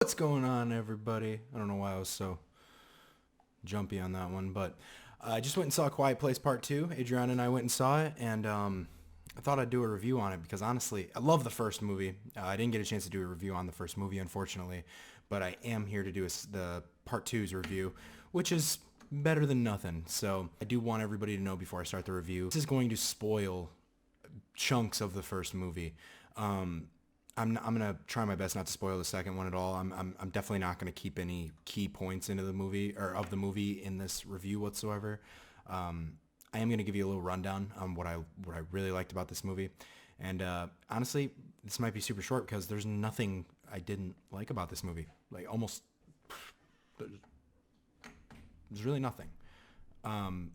What's going on, everybody? I don't know why I was so jumpy on that one, but I just went and saw A Quiet Place Part 2. Adriana and I went and saw it, and I thought I'd do a review on it because honestly, I love the first movie. I didn't get a chance to do a review on the first movie, unfortunately, but I am here to do the Part Two's review, which is better than nothing. So I do want everybody to know before I start the review, this is going to spoil chunks of the first movie. Um, I'm gonna try my best not to spoil the second one at all. I'm definitely not gonna keep any key points into the movie or of the movie in this review whatsoever. Um, I am gonna give you a little rundown on what I really liked about this movie, and honestly, this might be super short because there's nothing I didn't like about this movie. Like almost, there's really nothing. Um,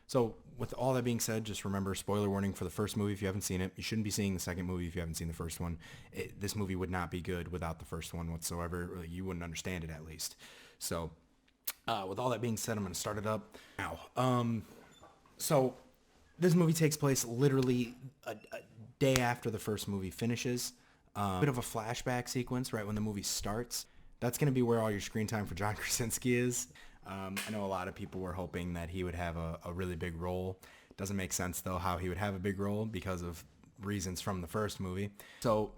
So with all that being said, just remember spoiler warning for the first movie if you haven't seen it. You shouldn't be seeing the second movie if you haven't seen the first one. This movie would not be good without the first one whatsoever. You wouldn't understand it at least. So with all that being said, I'm going to start it up now. So this movie takes place literally a day after the first movie finishes. Bit of a flashback sequence right when the movie starts. That's going to be where all your screen time for John Krasinski is. I know a lot of people were hoping that he would have a really big role. Doesn't make sense though how he would have a big role because of reasons from the first movie. So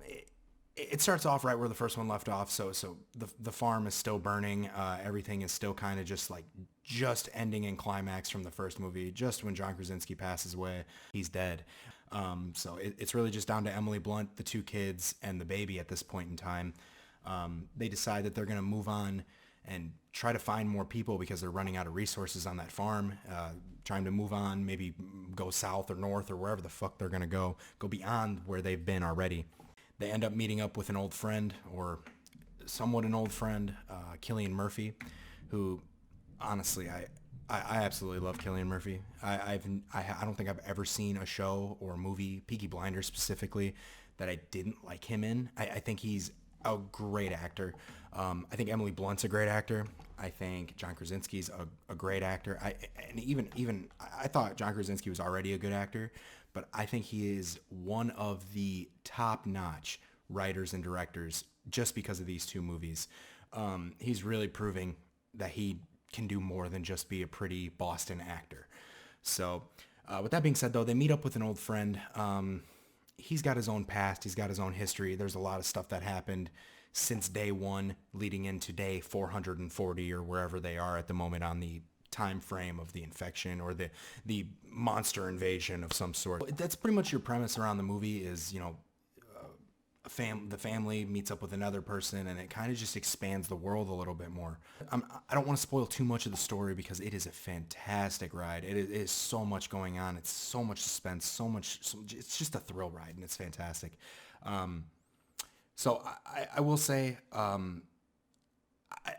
it starts off right where the first one left off. So the farm is still burning. Everything is still kind of just ending in climax from the first movie. Just when John Krasinski passes away, he's dead. So it's really just down to Emily Blunt, the two kids, and the baby at this point in time. They decide that they're going to move on and try to find more people because they're running out of resources on that farm, trying to move on, maybe go south or north or wherever the fuck they're going to go beyond where they've been already. They end up meeting up with an old friend, or somewhat an old friend, Cillian Murphy, who honestly, I absolutely love Cillian Murphy. I don't think I've ever seen a show or a movie, Peaky Blinders specifically, that I didn't like him in. I think he's a great actor. I think Emily Blunt's a great actor. I think John Krasinski's a great actor. And even I thought John Krasinski was already a good actor, but I think he is one of the top-notch writers and directors just because of these two movies. He's really proving that he can do more than just be a pretty Boston actor. So, with that being said, though, they meet up with an old friend. He's got his own past. He's got his own history. There's a lot of stuff that happened since day one leading into day 440 or wherever they are at the moment on the time frame of the infection or the monster invasion of some sort. That's pretty much your premise around the movie is, the family meets up with another person and it kind of just expands the world a little bit more. I don't want to spoil too much of the story because it is a fantastic ride. It is so much going on. It's so much suspense, it's just a thrill ride and it's fantastic. So I will say, I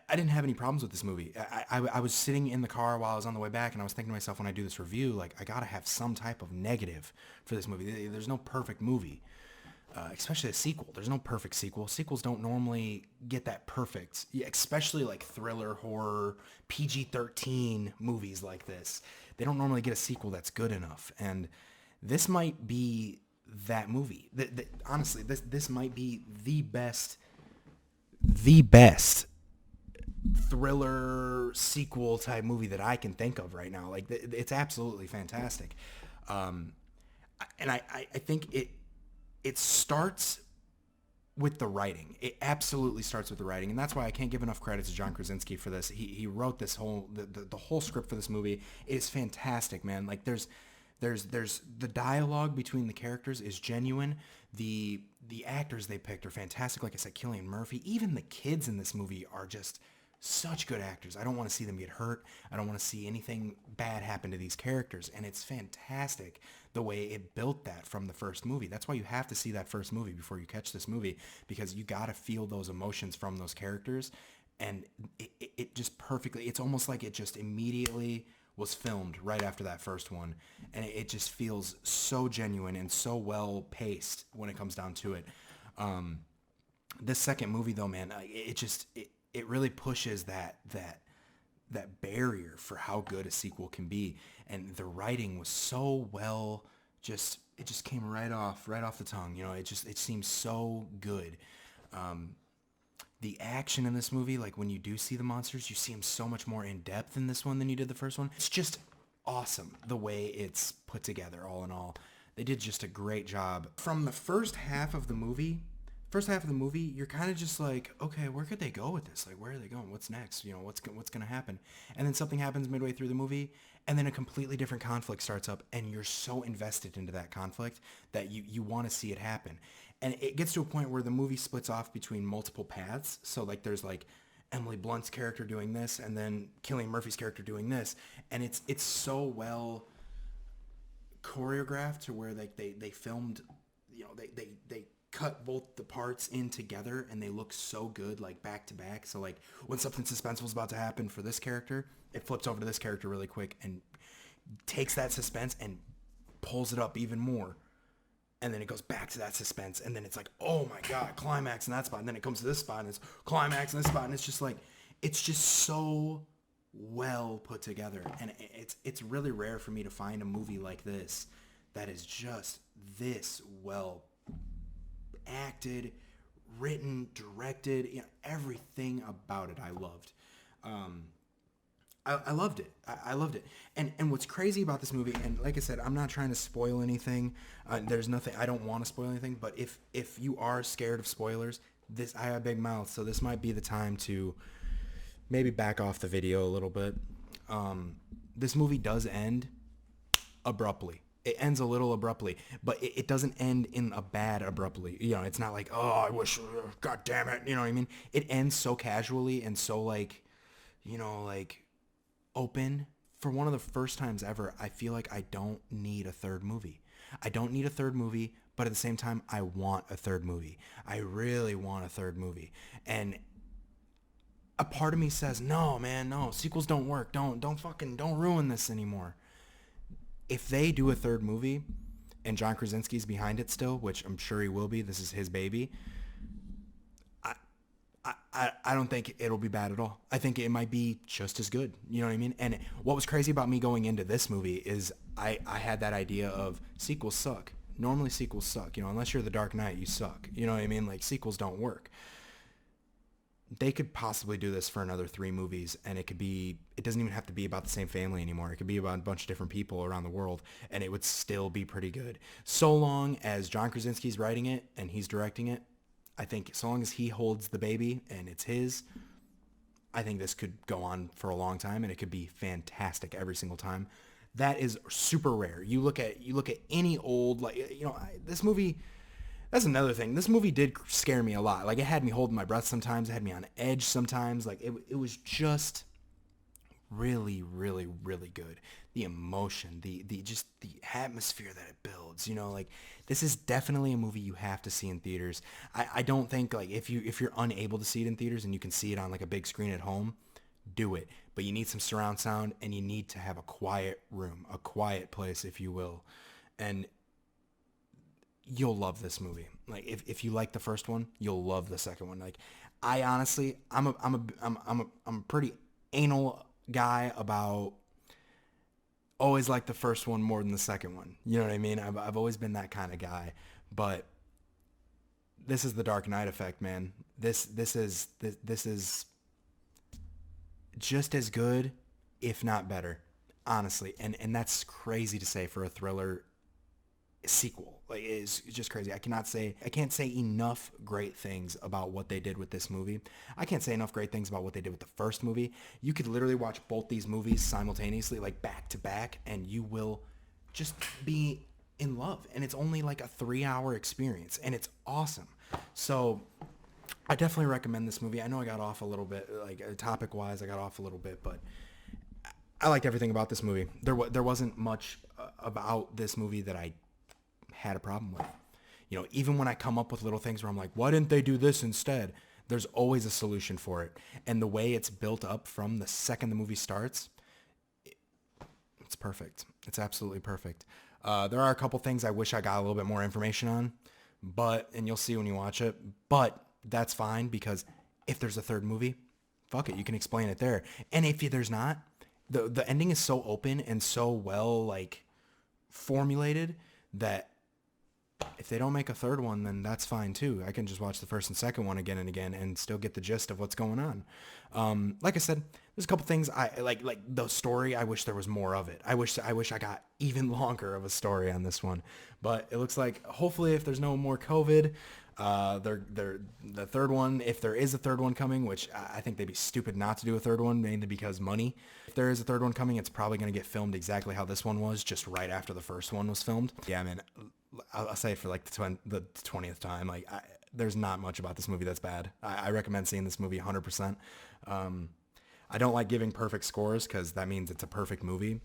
didn't have any problems with this movie. I was sitting in the car while I was on the way back and I was thinking to myself when I do this review, like I gotta have some type of negative for this movie. There's no perfect movie. Especially a sequel. There's no perfect sequel. Sequels don't normally get that perfect, especially like thriller, horror, PG-13 movies like this. They don't normally get a sequel that's good enough. And this might be that movie. Honestly, this might be the best thriller sequel type movie that I can think of right now. Like it's absolutely fantastic. Um, and I think it starts with the writing. It absolutely starts with the writing, and that's why I can't give enough credit to John Krasinski for this. He wrote this the whole script for this movie. It is fantastic, man. Like there's the dialogue between the characters is genuine. The actors they picked are fantastic. Like I said, Cillian Murphy. Even the kids in this movie are just such good actors. I don't want to see them get hurt. I don't want to see anything bad happen to these characters. And it's fantastic the way it built that from the first movie. That's why you have to see that first movie before you catch this movie, because you got to feel those emotions from those characters. And it just perfectly, it's almost like it just immediately was filmed right after that first one. And it just feels so genuine and so well paced when it comes down to it. This second movie though, man, it really pushes that barrier for how good a sequel can be, and the writing was so well, just it just came right off the tongue. It seems so good. The action in this movie, like when you do see the monsters, you see them so much more in depth in this one than you did the first one. It's just awesome the way it's put together all in all. They did just a great job. From the first half of the movie, you're kind of just like, okay, where could they go with this? Like, where are they going? What's next? You know, what's going to happen? And then something happens midway through the movie, and then a completely different conflict starts up, and you're so invested into that conflict that you want to see it happen. And it gets to a point where the movie splits off between multiple paths. So, like, there's, like, Emily Blunt's character doing this, and then Cillian Murphy's character doing this. And it's so well choreographed to where, like, they filmed, you know, they cut both the parts in together, and they look so good, like, back to back. So, like, when something suspenseful is about to happen for this character, it flips over to this character really quick and takes that suspense and pulls it up even more. And then it goes back to that suspense, and then it's like, oh my god, climax in that spot. And then it comes to this spot, and it's climax in this spot, and it's just like, it's just so well put together. And it's really rare for me to find a movie like this that is just this well acted, written, directed, you know, everything about it I loved. I loved it. I loved it. And what's crazy about this movie, and like I said, I'm not trying to spoil anything. There's nothing, I don't want to spoil anything, but if you are scared of spoilers, I have a big mouth, so this might be the time to maybe back off the video a little bit. This movie does end abruptly. It ends a little abruptly, but it doesn't end in a bad abruptly. You know, it's not like, oh, I wish, god damn it. You know what I mean? It ends so casually and so, like, you know, like, open. For one of the first times ever, I feel like I don't need a third movie. I don't need a third movie, but at the same time, I want a third movie. I really want a third movie. And a part of me says, no, man, no, sequels don't work. Don't ruin this anymore. If they do a third movie and John Krasinski's behind it still, which I'm sure he will be, this is his baby, I don't think it'll be bad at all. I think it might be just as good. You know what I mean? And what was crazy about me going into this movie is I had that idea of sequels suck. Normally sequels suck. You know, unless you're The Dark Knight, you suck. You know what I mean? Like, sequels don't work. They could possibly do this for another 3 movies, and it doesn't even have to be about the same family anymore. It could be about a bunch of different people around the world, and it would still be pretty good. So long as John Krasinski's writing it and he's directing it, I think so long as he holds the baby and it's his, I think this could go on for a long time, and it could be fantastic every single time. That is super rare. You look at any old, like, you know, this movie, that's another thing. This movie did scare me a lot. Like, it had me holding my breath sometimes. It had me on edge sometimes. Like, it was just really, really, really good. The emotion, the just the atmosphere that it builds, you know, like, this is definitely a movie you have to see in theaters. I don't think, like, if you're unable to see it in theaters and you can see it on, like, a big screen at home, do it. But you need some surround sound, and you need to have a quiet room, a quiet place, if you will. And you'll love this movie. Like, if you like the first one, you'll love the second one. Like, I honestly, I'm a pretty anal guy about always like the first one more than the second one. You know what I mean? I've always been that kind of guy. But this is the Dark Knight effect, man. This is just as good, if not better, honestly. And that's crazy to say for a thriller sequel. Like, it's just crazy. I can't say enough great things about what they did with this movie. I can't say enough great things about what they did with the first movie. You could literally watch both these movies simultaneously, like back to back, and you will just be in love. And it's only like a 3-hour experience, and it's awesome. So I definitely recommend this movie. I know I got off a little bit, like, topic wise, I got off a little bit, but I liked everything about this movie. There wasn't much about this movie that I had a problem with. You know, even when I come up with little things where I'm like, why didn't they do this instead? There's always a solution for it. And the way it's built up from the second the movie starts, it's perfect. It's absolutely perfect. There are a couple things I wish I got a little bit more information on, and you'll see when you watch it, but that's fine, because if there's a third movie, fuck it, you can explain it there. And if there's not, the ending is so open and so well, like, formulated that if they don't make a third one, then that's fine too. I can just watch the first and second one again and again and still get the gist of what's going on. Like I said, there's a couple things I like the story. I wish there was more of it. I wish I got even longer of a story on this one. But it looks like hopefully if there's no more COVID, they're the third one, if there is a third one coming, which I think they'd be stupid not to do a third one, mainly because money. If there is a third one coming, it's probably going to get filmed exactly how this one was, just right after the first one was filmed. Yeah, I mean, I'll say it for like the 20th time. Like, there's not much about this movie that's bad. I recommend seeing this movie 100%. I don't like giving perfect scores because that means it's a perfect movie.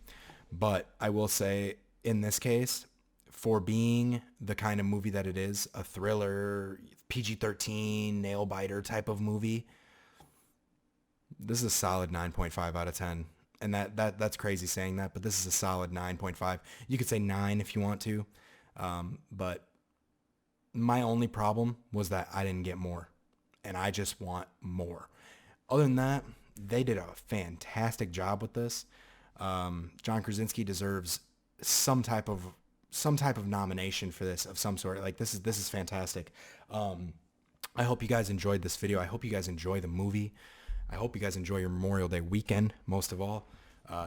But I will say, in this case, for being the kind of movie that it is, a thriller, PG-13, nail-biter type of movie, this is a solid 9.5 out of 10. And that's crazy saying that, but this is a solid 9.5. You could say 9 if you want to. But my only problem was that I didn't get more. And I just want more. Other than that, they did a fantastic job with this. John Krasinski deserves some type of nomination for this of some sort. Like, this is fantastic. I hope you guys enjoyed this video. I hope you guys enjoy the movie. I hope you guys enjoy your Memorial Day weekend, most of all.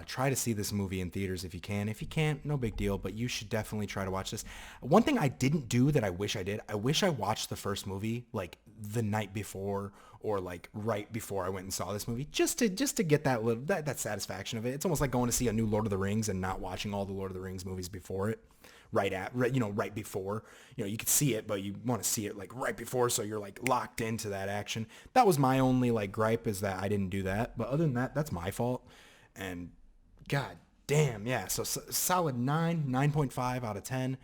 Try to see this movie in theaters if you can. If you can't, no big deal, but you should definitely try to watch this. One thing I didn't do that I wish I did, I wish I watched the first movie like the night before or like right before I went and saw this movie, just to get that little that satisfaction of it. It's almost like going to see a new Lord of the Rings and not watching all the Lord of the Rings movies before it. Right before, you could see it, but you want to see it like right before, so you're like locked into that action. That was my only like gripe, is that I didn't do that. But other than that, that's my fault. And god damn, yeah. So solid 9.5 out of 10.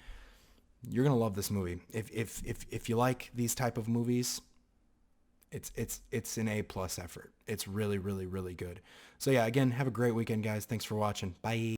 You're gonna love this movie. If you like these type of movies, it's an A+ effort. It's really, really, really good. So yeah, again, have a great weekend, guys. Thanks for watching. Bye.